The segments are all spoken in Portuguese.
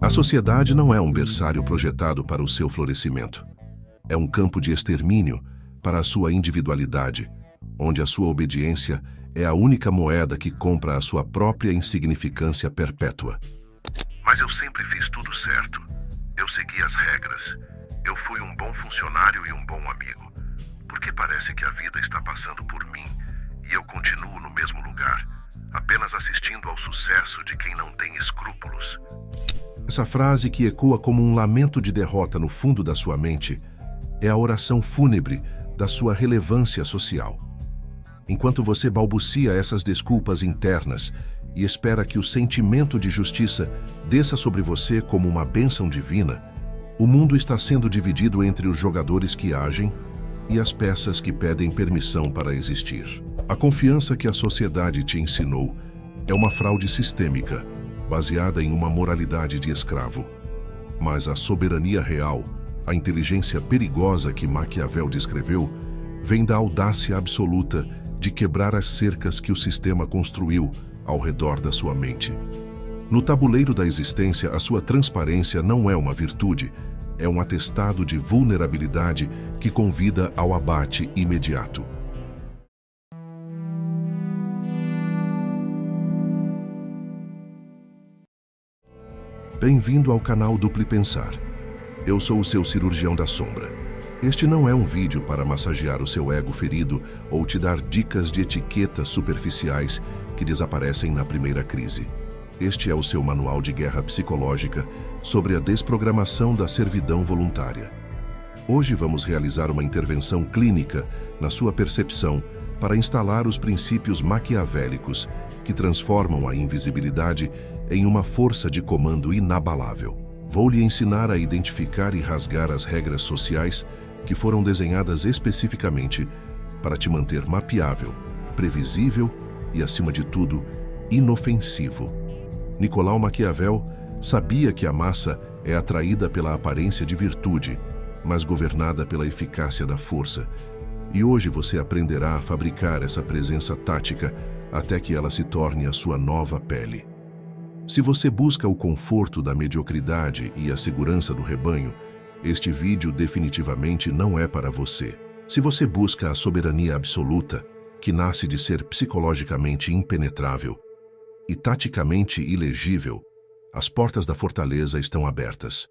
A sociedade não é um berçário projetado para o seu florescimento. É um campo de extermínio para a sua individualidade, onde a sua obediência é a única moeda que compra a sua própria insignificância perpétua. Mas eu sempre fiz tudo certo. Eu segui as regras. Eu fui um bom funcionário e um bom amigo. Por que parece que a vida está passando por mim e eu continuo no mesmo lugar, apenas assistindo ao sucesso de quem não tem escrúpulos? Essa frase, que ecoa como um lamento de derrota no fundo da sua mente, é a oração fúnebre da sua relevância social. Enquanto você balbucia essas desculpas internas e espera que o sentimento de justiça desça sobre você como uma bênção divina, o mundo está sendo dividido entre os jogadores que agem e as peças que pedem permissão para existir. A confiança que a sociedade te ensinou é uma fraude sistêmica, baseada em uma moralidade de escravo. Mas a soberania real, a inteligência perigosa que Maquiavel descreveu, vem da audácia absoluta de quebrar as cercas que o sistema construiu ao redor da sua mente. No tabuleiro da existência, a sua transparência não é uma virtude, é um atestado de vulnerabilidade que convida ao abate imediato. Bem-vindo ao canal Duplo Pensar. Eu sou o seu cirurgião da sombra. Este não é um vídeo para massagear o seu ego ferido ou te dar dicas de etiquetas superficiais que desaparecem na primeira crise. Este é o seu manual de guerra psicológica sobre a desprogramação da servidão voluntária. Hoje vamos realizar uma intervenção clínica na sua percepção para instalar os princípios maquiavélicos que transformam a invisibilidade em uma força de comando inabalável. Vou lhe ensinar a identificar e rasgar as regras sociais que foram desenhadas especificamente para te manter mapeável, previsível e, acima de tudo, inofensivo. Nicolau Maquiavel sabia que a massa é atraída pela aparência de virtude, mas governada pela eficácia da força. E hoje você aprenderá a fabricar essa presença tática até que ela se torne a sua nova pele. Se você busca o conforto da mediocridade e a segurança do rebanho, este vídeo definitivamente não é para você. Se você busca a soberania absoluta, que nasce de ser psicologicamente impenetrável e taticamente ilegível, as portas da fortaleza estão abertas.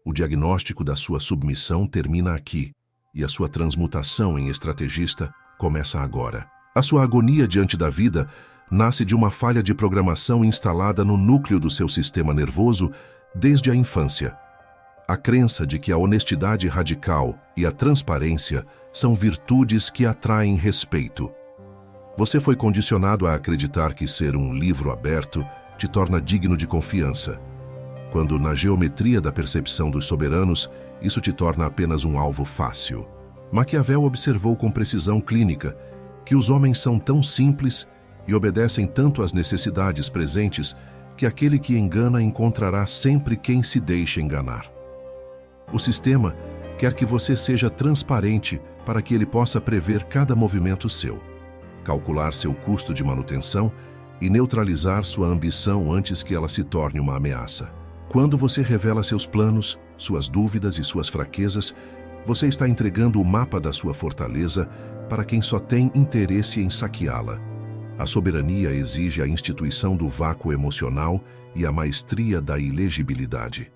O diagnóstico da sua submissão termina aqui, e a sua transmutação em estrategista começa agora. A sua agonia diante da vida nasce de uma falha de programação instalada no núcleo do seu sistema nervoso desde a infância. A crença de que a honestidade radical e a transparência são virtudes que atraem respeito. Você foi condicionado a acreditar que ser um livro aberto te torna digno de confiança, quando na geometria da percepção dos soberanos, isso te torna apenas um alvo fácil. Maquiavel observou com precisão clínica que os homens são tão simples e obedecem tanto às necessidades presentes que aquele que engana encontrará sempre quem se deixa enganar. O sistema quer que você seja transparente para que ele possa prever cada movimento seu, calcular seu custo de manutenção e neutralizar sua ambição antes que ela se torne uma ameaça. Quando você revela seus planos, suas dúvidas e suas fraquezas, você está entregando o mapa da sua fortaleza para quem só tem interesse em saqueá-la. A soberania exige a instituição do vácuo emocional e a maestria da ilegibilidade.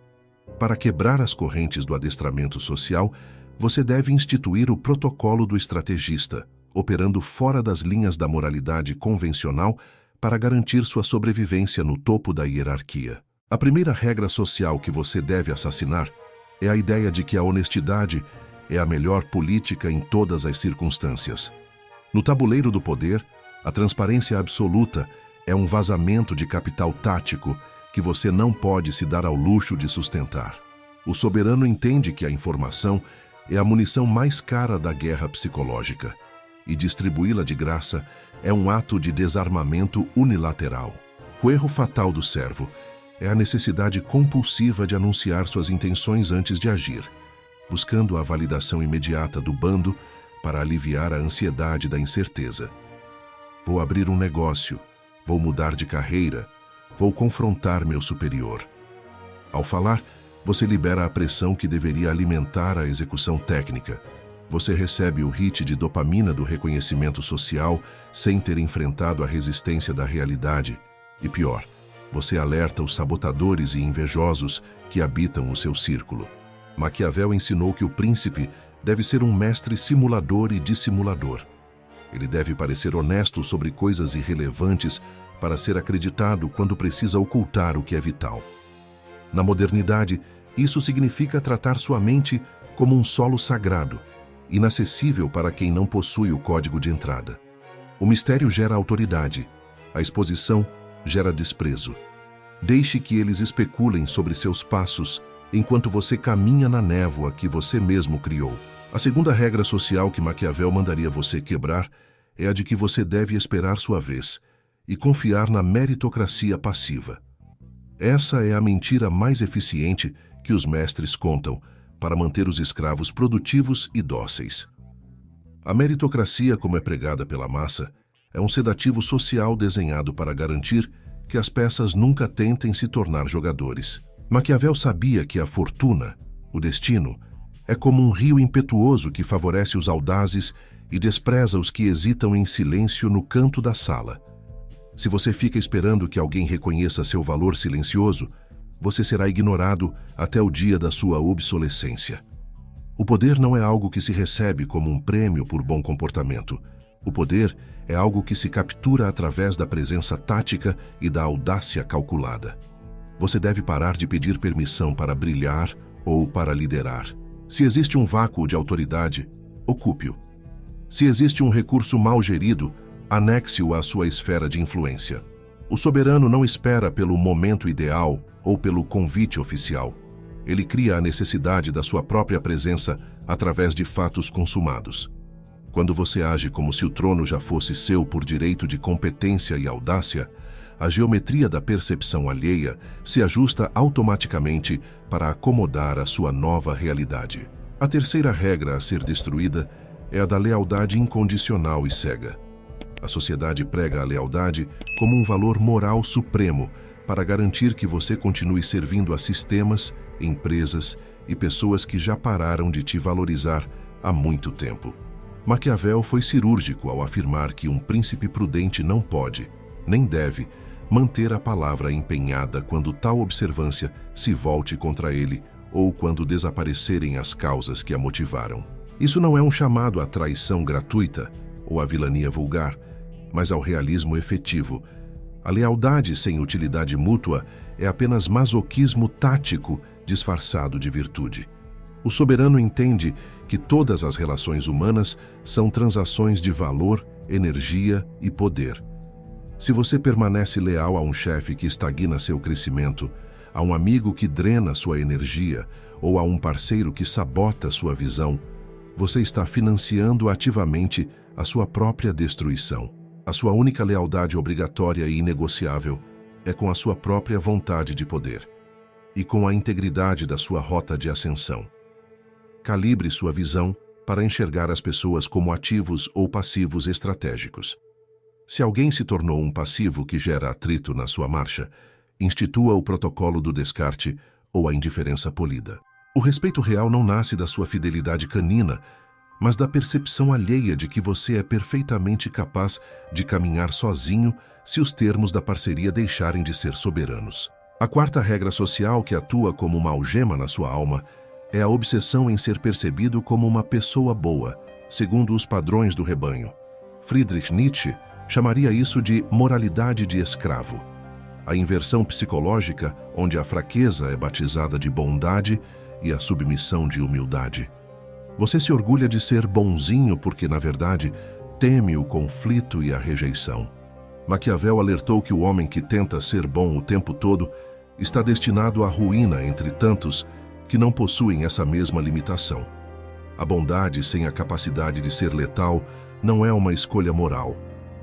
Para quebrar as correntes do adestramento social, você deve instituir o protocolo do estrategista, operando fora das linhas da moralidade convencional para garantir sua sobrevivência no topo da hierarquia. A primeira regra social que você deve assassinar é a ideia de que a honestidade é a melhor política em todas as circunstâncias. No tabuleiro do poder, a transparência absoluta é um vazamento de capital tático que você não pode se dar ao luxo de sustentar. O soberano entende que a informação é a munição mais cara da guerra psicológica, e distribuí-la de graça é um ato de desarmamento unilateral. O erro fatal do servo é a necessidade compulsiva de anunciar suas intenções antes de agir, buscando a validação imediata do bando para aliviar a ansiedade da incerteza. Vou abrir um negócio, vou mudar de carreira, vou confrontar meu superior. Ao falar, você libera a pressão que deveria alimentar a execução técnica. Você recebe o hit de dopamina do reconhecimento social sem ter enfrentado a resistência da realidade. E pior, você alerta os sabotadores e invejosos que habitam o seu círculo. Maquiavel ensinou que o príncipe deve ser um mestre simulador e dissimulador. Ele deve parecer honesto sobre coisas irrelevantes para ser acreditado quando precisa ocultar o que é vital. Na modernidade, isso significa tratar sua mente como um solo sagrado, inacessível para quem não possui o código de entrada. O mistério gera autoridade, a exposição gera desprezo. Deixe que eles especulem sobre seus passos enquanto você caminha na névoa que você mesmo criou. A segunda regra social que Maquiavel mandaria você quebrar é a de que você deve esperar sua vez e confiar na meritocracia passiva. Essa é a mentira mais eficiente que os mestres contam para manter os escravos produtivos e dóceis. A meritocracia, como é pregada pela massa, é um sedativo social desenhado para garantir que as peças nunca tentem se tornar jogadores. Maquiavel sabia que a fortuna, o destino, é como um rio impetuoso que favorece os audazes e despreza os que hesitam em silêncio no canto da sala. Se você fica esperando que alguém reconheça seu valor silencioso, você será ignorado até o dia da sua obsolescência. O poder não é algo que se recebe como um prêmio por bom comportamento. O poder é algo que se captura através da presença tática e da audácia calculada. Você deve parar de pedir permissão para brilhar ou para liderar. Se existe um vácuo de autoridade, ocupe-o. Se existe um recurso mal gerido, anexe-o à sua esfera de influência. O soberano não espera pelo momento ideal ou pelo convite oficial. Ele cria a necessidade da sua própria presença através de fatos consumados. Quando você age como se o trono já fosse seu por direito de competência e audácia, a geometria da percepção alheia se ajusta automaticamente para acomodar a sua nova realidade. A terceira regra a ser destruída é a da lealdade incondicional e cega. A sociedade prega a lealdade como um valor moral supremo para garantir que você continue servindo a sistemas, empresas e pessoas que já pararam de te valorizar há muito tempo. Maquiavel foi cirúrgico ao afirmar que um príncipe prudente não pode, nem deve, manter a palavra empenhada quando tal observância se volte contra ele ou quando desaparecerem as causas que a motivaram. Isso não é um chamado à traição gratuita ou à vilania vulgar, mas ao realismo efetivo. A lealdade sem utilidade mútua é apenas masoquismo tático disfarçado de virtude. O soberano entende que todas as relações humanas são transações de valor, energia e poder. Se você permanece leal a um chefe que estagna seu crescimento, a um amigo que drena sua energia ou a um parceiro que sabota sua visão, você está financiando ativamente a sua própria destruição. A sua única lealdade obrigatória e inegociável é com a sua própria vontade de poder e com a integridade da sua rota de ascensão. Calibre sua visão para enxergar as pessoas como ativos ou passivos estratégicos. Se alguém se tornou um passivo que gera atrito na sua marcha, institua o protocolo do descarte ou a indiferença polida. O respeito real não nasce da sua fidelidade canina, mas da percepção alheia de que você é perfeitamente capaz de caminhar sozinho se os termos da parceria deixarem de ser soberanos. A quarta regra social que atua como uma algema na sua alma é a obsessão em ser percebido como uma pessoa boa, segundo os padrões do rebanho. Friedrich Nietzsche chamaria isso de moralidade de escravo. A inversão psicológica onde a fraqueza é batizada de bondade e a submissão de humildade. Você se orgulha de ser bonzinho porque, na verdade, teme o conflito e a rejeição. Maquiavel alertou que o homem que tenta ser bom o tempo todo está destinado à ruína entre tantos que não possuem essa mesma limitação. A bondade sem a capacidade de ser letal não é uma escolha moral,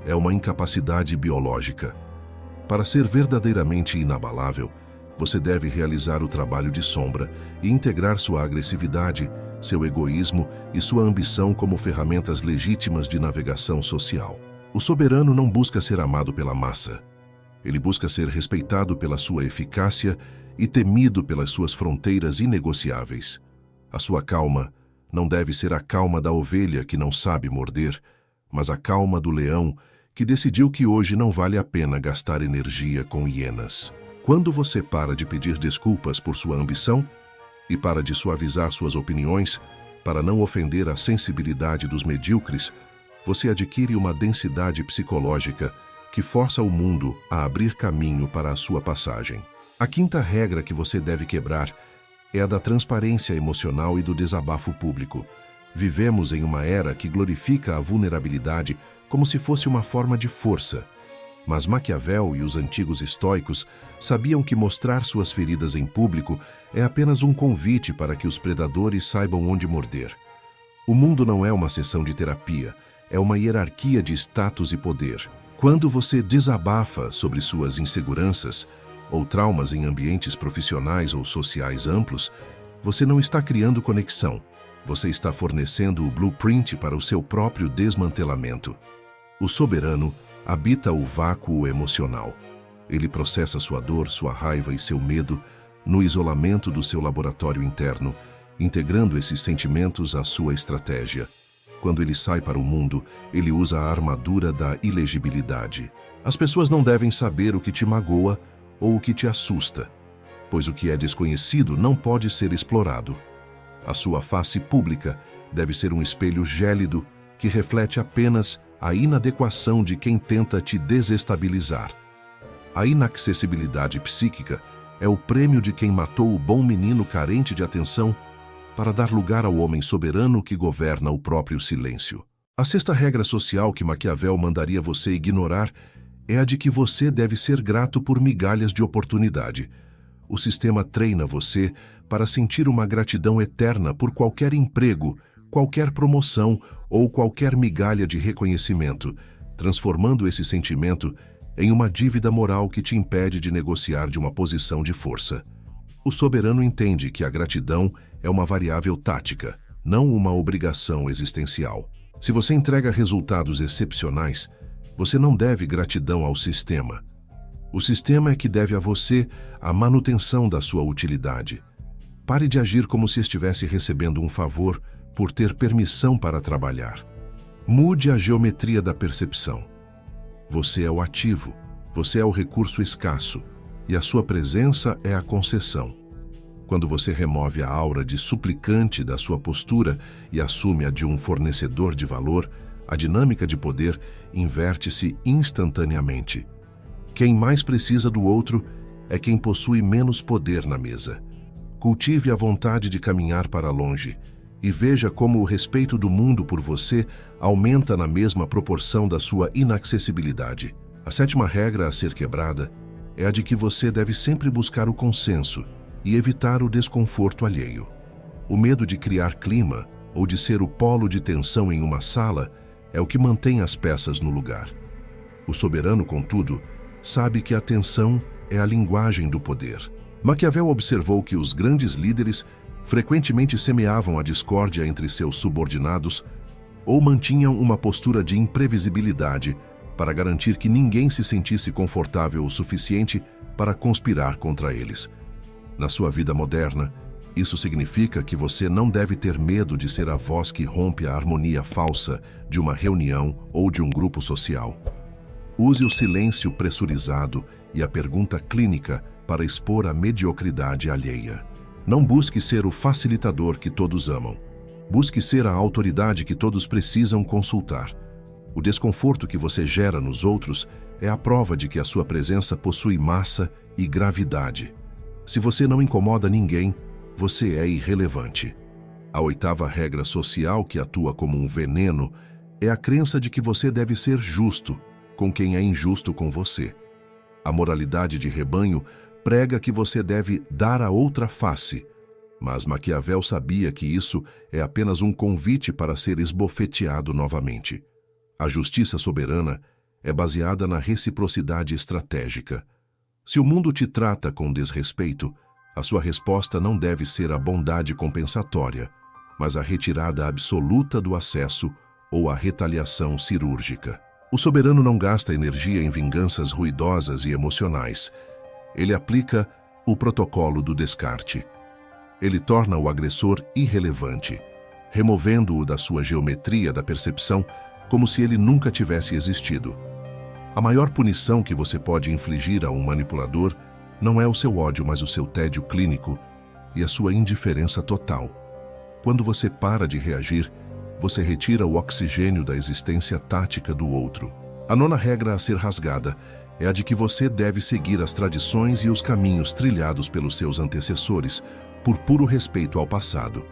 é uma incapacidade biológica. Para ser verdadeiramente inabalável, você deve realizar o trabalho de sombra e integrar sua agressividade, seu egoísmo e sua ambição como ferramentas legítimas de navegação social. O soberano não busca ser amado pela massa. Ele busca ser respeitado pela sua eficácia e temido pelas suas fronteiras inegociáveis. A sua calma não deve ser a calma da ovelha que não sabe morder, mas a calma do leão que decidiu que hoje não vale a pena gastar energia com hienas. Quando você para de pedir desculpas por sua ambição e para de suavizar suas opiniões para não ofender a sensibilidade dos medíocres, você adquire uma densidade psicológica que força o mundo a abrir caminho para a sua passagem. A quinta regra que você deve quebrar é a da transparência emocional e do desabafo público. Vivemos em uma era que glorifica a vulnerabilidade como se fosse uma forma de força. Mas Maquiavel e os antigos estoicos sabiam que mostrar suas feridas em público é apenas um convite para que os predadores saibam onde morder. O mundo não é uma sessão de terapia, é uma hierarquia de status e poder. Quando você desabafa sobre suas inseguranças ou traumas em ambientes profissionais ou sociais amplos, você não está criando conexão. Você está fornecendo o blueprint para o seu próprio desmantelamento. O soberano habita o vácuo emocional. Ele processa sua dor, sua raiva e seu medo no isolamento do seu laboratório interno, integrando esses sentimentos à sua estratégia. Quando ele sai para o mundo, ele usa a armadura da ilegibilidade. As pessoas não devem saber o que te magoa ou o que te assusta, pois o que é desconhecido não pode ser explorado. A sua face pública deve ser um espelho gélido que reflete apenas a inadequação de quem tenta te desestabilizar. A inacessibilidade psíquica é o prêmio de quem matou o bom menino carente de atenção para dar lugar ao homem soberano que governa o próprio silêncio. A sexta regra social que Maquiavel mandaria você ignorar é a de que você deve ser grato por migalhas de oportunidade. O sistema treina você para sentir uma gratidão eterna por qualquer emprego, qualquer promoção ou qualquer migalha de reconhecimento, transformando esse sentimento em uma dívida moral que te impede de negociar de uma posição de força. O soberano entende que a gratidão é uma variável tática, não uma obrigação existencial. Se você entrega resultados excepcionais, você não deve gratidão ao sistema. O sistema é que deve a você a manutenção da sua utilidade. Pare de agir como se estivesse recebendo um favor por ter permissão para trabalhar. Mude a geometria da percepção. Você é o ativo, você é o recurso escasso, e a sua presença é a concessão. Quando você remove a aura de suplicante da sua postura e assume a de um fornecedor de valor, a dinâmica de poder inverte-se instantaneamente. Quem mais precisa do outro é quem possui menos poder na mesa. Cultive a vontade de caminhar para longe e veja como o respeito do mundo por você aumenta na mesma proporção da sua inacessibilidade. A sétima regra a ser quebrada é a de que você deve sempre buscar o consenso e evitar o desconforto alheio. O medo de criar clima ou de ser o polo de tensão em uma sala é o que mantém as peças no lugar. O soberano, contudo, sabe que a tensão é a linguagem do poder. Maquiavel observou que os grandes líderes frequentemente semeavam a discórdia entre seus subordinados ou mantinham uma postura de imprevisibilidade para garantir que ninguém se sentisse confortável o suficiente para conspirar contra eles. Na sua vida moderna, isso significa que você não deve ter medo de ser a voz que rompe a harmonia falsa de uma reunião ou de um grupo social. Use o silêncio pressurizado e a pergunta clínica para expor a mediocridade alheia. Não busque ser o facilitador que todos amam. Busque ser a autoridade que todos precisam consultar. O desconforto que você gera nos outros é a prova de que a sua presença possui massa e gravidade. Se você não incomoda ninguém, você é irrelevante. A oitava regra social que atua como um veneno é a crença de que você deve ser justo com quem é injusto com você. A moralidade de rebanho prega que você deve dar a outra face, mas Maquiavel sabia que isso é apenas um convite para ser esbofeteado novamente. A justiça soberana é baseada na reciprocidade estratégica. Se o mundo te trata com desrespeito, a sua resposta não deve ser a bondade compensatória, mas a retirada absoluta do acesso ou a retaliação cirúrgica. O soberano não gasta energia em vinganças ruidosas e emocionais. Ele aplica O protocolo do descarte. Ele torna o agressor irrelevante, removendo-o da sua geometria da percepção como se ele nunca tivesse existido. A maior punição que você pode infligir a um manipulador não é o seu ódio, mas o seu tédio clínico e a sua indiferença total. Quando você para de reagir, você retira o oxigênio da existência tática do outro. A nona regra a ser rasgada é a de que você deve seguir as tradições e os caminhos trilhados pelos seus antecessores, por puro respeito ao passado.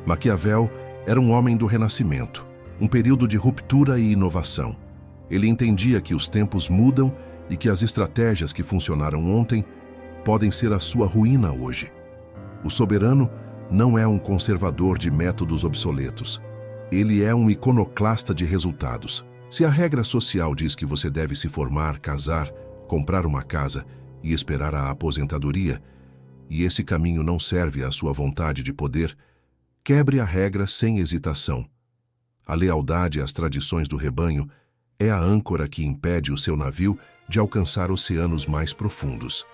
Maquiavel era um homem do Renascimento, um período de ruptura e inovação. Ele entendia que os tempos mudam e que as estratégias que funcionaram ontem podem ser a sua ruína hoje. O soberano não é um conservador de métodos obsoletos. Ele é um iconoclasta de resultados. Se a regra social diz que você deve se formar, casar, comprar uma casa e esperar a aposentadoria, e esse caminho não serve à sua vontade de poder, quebre a regra sem hesitação. A lealdade às tradições do rebanho é a âncora que impede o seu navio de alcançar oceanos mais profundos.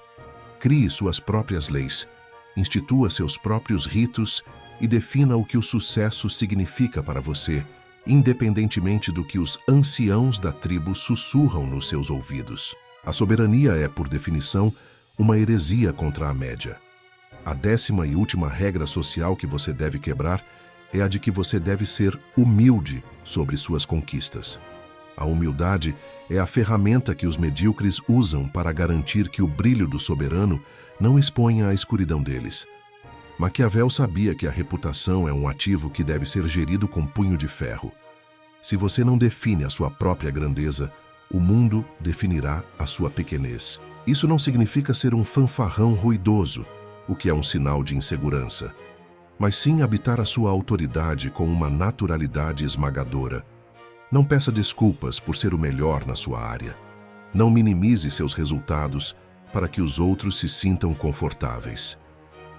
Crie suas próprias leis, institua seus próprios ritos e defina o que o sucesso significa para você, independentemente do que os anciãos da tribo sussurram nos seus ouvidos. A soberania é, por definição, uma heresia contra a média. A 10ª e última regra social que você deve quebrar é a de que você deve ser humilde sobre suas conquistas. A humildade é a ferramenta que os medíocres usam para garantir que o brilho do soberano não exponha a escuridão deles. Maquiavel sabia que a reputação é um ativo que deve ser gerido com punho de ferro. Se você não define a sua própria grandeza, o mundo definirá a sua pequenez. Isso não significa ser um fanfarrão ruidoso, o que é um sinal de insegurança, mas sim habitar a sua autoridade com uma naturalidade esmagadora. Não peça desculpas por ser o melhor na sua área. Não minimize seus resultados para que os outros se sintam confortáveis.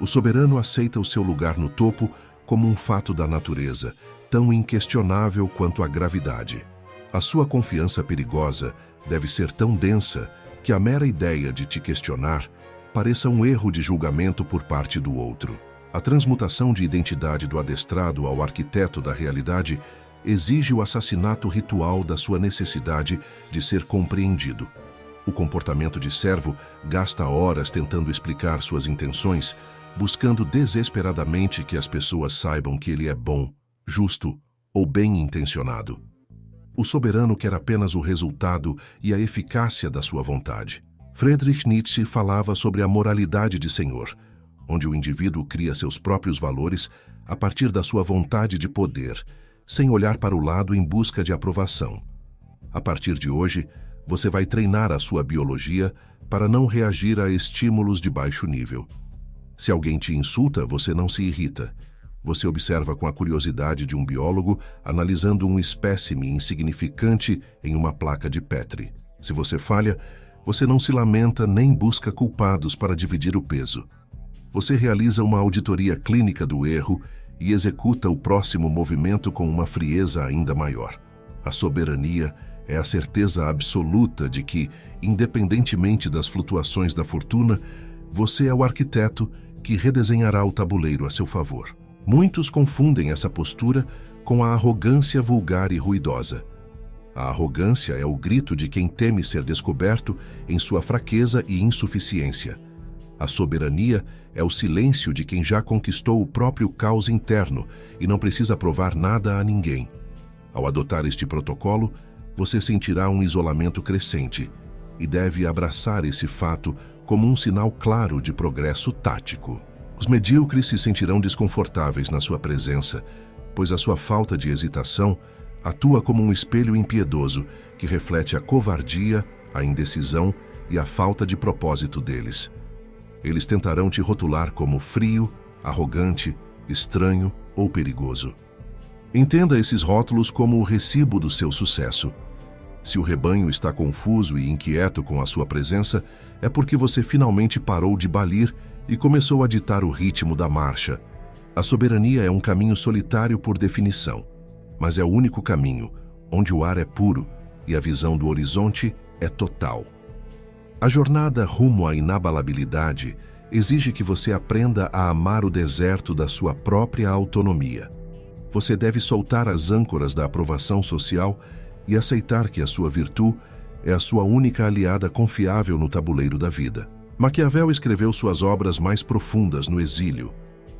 O soberano aceita o seu lugar no topo como um fato da natureza, tão inquestionável quanto a gravidade. A sua confiança perigosa deve ser tão densa que a mera ideia de te questionar pareça um erro de julgamento por parte do outro. A transmutação de identidade do adestrado ao arquiteto da realidade exige o assassinato ritual da sua necessidade de ser compreendido. O comportamento de servo gasta horas tentando explicar suas intenções, buscando desesperadamente que as pessoas saibam que ele é bom, justo ou bem-intencionado. O soberano quer apenas o resultado e a eficácia da sua vontade. Friedrich Nietzsche falava sobre a moralidade de senhor, onde o indivíduo cria seus próprios valores a partir da sua vontade de poder, sem olhar para o lado em busca de aprovação. A partir de hoje, você vai treinar a sua biologia para não reagir a estímulos de baixo nível. Se alguém te insulta, você não se irrita. Você observa com a curiosidade de um biólogo analisando um espécime insignificante em uma placa de Petri. Se você falha, você não se lamenta nem busca culpados para dividir o peso. Você realiza uma auditoria clínica do erro e executa o próximo movimento com uma frieza ainda maior. A soberania é a certeza absoluta de que, independentemente das flutuações da fortuna, você é o arquiteto que redesenhará o tabuleiro a seu favor. Muitos confundem essa postura com a arrogância vulgar e ruidosa. A arrogância é o grito de quem teme ser descoberto em sua fraqueza e insuficiência. A soberania é o silêncio de quem já conquistou o próprio caos interno e não precisa provar nada a ninguém. Ao adotar este protocolo, você sentirá um isolamento crescente e deve abraçar esse fato como um sinal claro de progresso tático. Os medíocres se sentirão desconfortáveis na sua presença, pois a sua falta de hesitação atua como um espelho impiedoso que reflete a covardia, a indecisão e a falta de propósito deles. Eles tentarão te rotular como frio, arrogante, estranho ou perigoso. Entenda esses rótulos como o recibo do seu sucesso. Se o rebanho está confuso e inquieto com a sua presença, é porque você finalmente parou de balir e começou a ditar o ritmo da marcha. A soberania é um caminho solitário por definição, mas é o único caminho onde o ar é puro e a visão do horizonte é total. A jornada rumo à inabalabilidade exige que você aprenda a amar o deserto da sua própria autonomia. Você deve soltar as âncoras da aprovação social e aceitar que a sua virtude é a sua única aliada confiável no tabuleiro da vida. Maquiavel escreveu suas obras mais profundas no exílio,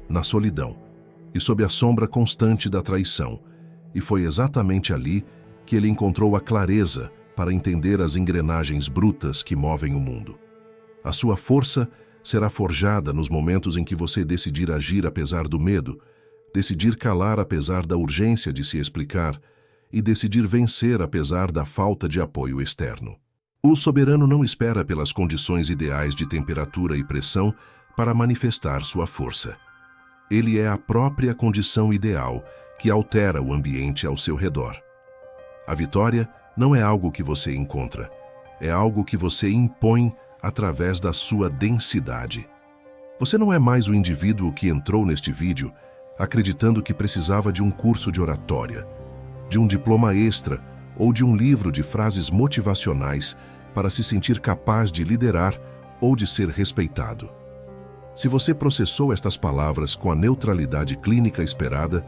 na solidão e sob a sombra constante da traição, e foi exatamente ali que ele encontrou a clareza para entender as engrenagens brutas que movem o mundo. A sua força será forjada nos momentos em que você decidir agir apesar do medo, decidir calar apesar da urgência de se explicar e decidir vencer apesar da falta de apoio externo. O soberano não espera pelas condições ideais de temperatura e pressão para manifestar sua força. Ele é a própria condição ideal que altera o ambiente ao seu redor. A vitória não é algo que você encontra, é algo que você impõe através da sua densidade. Você não é mais o indivíduo que entrou neste vídeo acreditando que precisava de um curso de oratória, de um diploma extra ou de um livro de frases motivacionais para se sentir capaz de liderar ou de ser respeitado. Se você processou estas palavras com a neutralidade clínica esperada,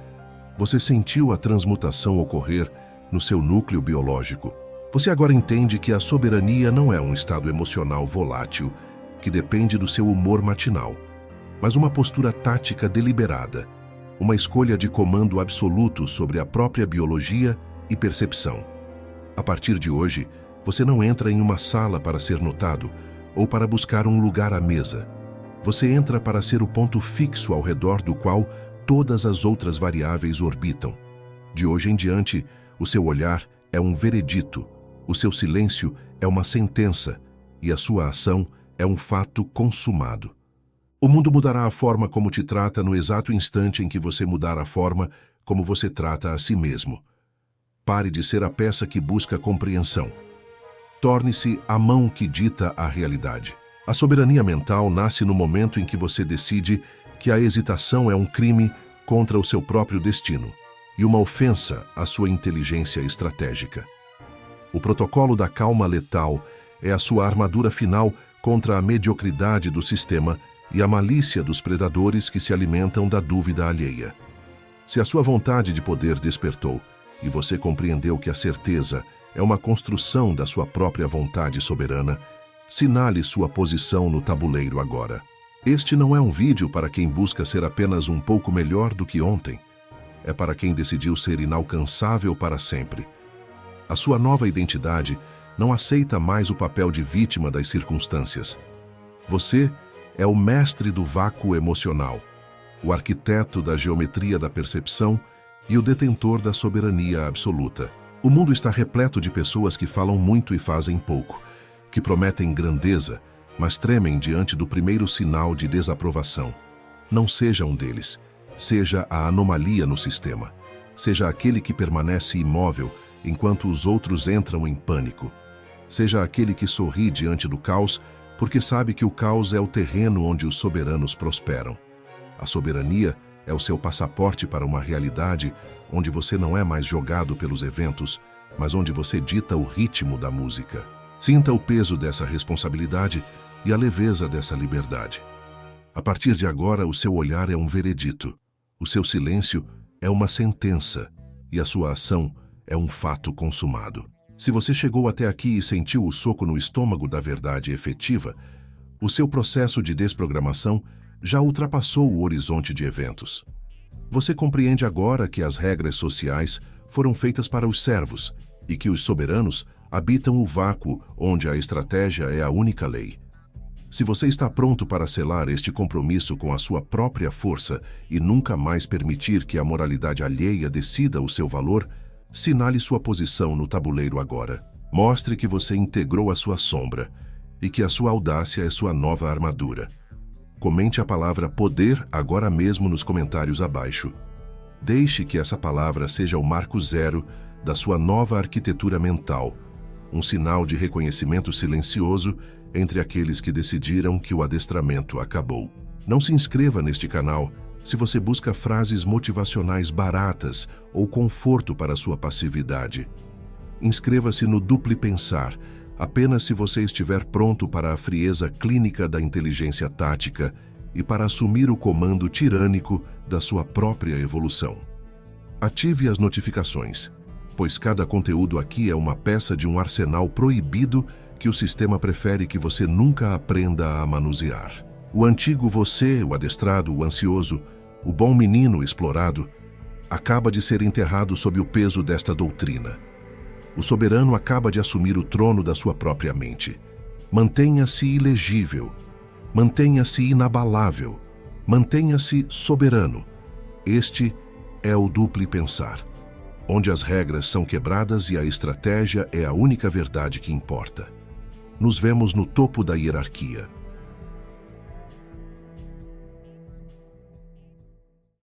você sentiu a transmutação ocorrer no seu núcleo biológico. Você agora entende que a soberania não é um estado emocional volátil que depende do seu humor matinal, mas uma postura tática deliberada, uma escolha de comando absoluto sobre a própria biologia e percepção. A partir de hoje, você não entra em uma sala para ser notado ou para buscar um lugar à mesa. Você entra para ser o ponto fixo ao redor do qual todas as outras variáveis orbitam. De hoje em diante, o seu olhar é um veredito, o seu silêncio é uma sentença e a sua ação é um fato consumado. O mundo mudará a forma como te trata no exato instante em que você mudar a forma como você trata a si mesmo. Pare de ser a peça que busca compreensão. Torne-se a mão que dita a realidade. A soberania mental nasce no momento em que você decide que a hesitação é um crime contra o seu próprio destino e uma ofensa à sua inteligência estratégica. O protocolo da calma letal é a sua armadura final contra a mediocridade do sistema e a malícia dos predadores que se alimentam da dúvida alheia. Se a sua vontade de poder despertou e você compreendeu que a certeza é uma construção da sua própria vontade soberana, sinale sua posição no tabuleiro agora. Este não é um vídeo para quem busca ser apenas um pouco melhor do que ontem. É para quem decidiu ser inalcançável para sempre. A sua nova identidade não aceita mais o papel de vítima das circunstâncias. Você é o mestre do vácuo emocional, o arquiteto da geometria da percepção e o detentor da soberania absoluta. O mundo está repleto de pessoas que falam muito e fazem pouco, que prometem grandeza, mas tremem diante do primeiro sinal de desaprovação. Não seja um deles. Seja a anomalia no sistema. Seja aquele que permanece imóvel enquanto os outros entram em pânico. Seja aquele que sorri diante do caos, porque sabe que o caos é o terreno onde os soberanos prosperam. A soberania é o seu passaporte para uma realidade onde você não é mais jogado pelos eventos, mas onde você dita o ritmo da música. Sinta o peso dessa responsabilidade e a leveza dessa liberdade. A partir de agora, o seu olhar é um veredito, o seu silêncio é uma sentença e a sua ação é um fato consumado. Se você chegou até aqui e sentiu o soco no estômago da verdade efetiva, o seu processo de desprogramação já ultrapassou o horizonte de eventos. Você compreende agora que as regras sociais foram feitas para os servos e que os soberanos habitam o vácuo onde a estratégia é a única lei. Se você está pronto para selar este compromisso com a sua própria força e nunca mais permitir que a moralidade alheia decida o seu valor, sinale sua posição no tabuleiro agora. Mostre que você integrou a sua sombra e que a sua audácia é sua nova armadura. Comente a palavra poder agora mesmo nos comentários abaixo. Deixe que essa palavra seja o marco zero da sua nova arquitetura mental, um sinal de reconhecimento silencioso entre aqueles que decidiram que o adestramento acabou. Não se inscreva neste canal se você busca frases motivacionais baratas ou conforto para sua passividade. Inscreva-se no Dupli Pensar, apenas se você estiver pronto para a frieza clínica da inteligência tática e para assumir o comando tirânico da sua própria evolução. Ative as notificações, pois cada conteúdo aqui é uma peça de um arsenal proibido que o sistema prefere que você nunca aprenda a manusear. O antigo você, o adestrado, o ansioso, o bom menino explorado, acaba de ser enterrado sob o peso desta doutrina. O soberano acaba de assumir o trono da sua própria mente. Mantenha-se ilegível, mantenha-se inabalável, mantenha-se soberano. Este é o duplo pensar, onde as regras são quebradas e a estratégia é a única verdade que importa. Nos vemos no topo da hierarquia.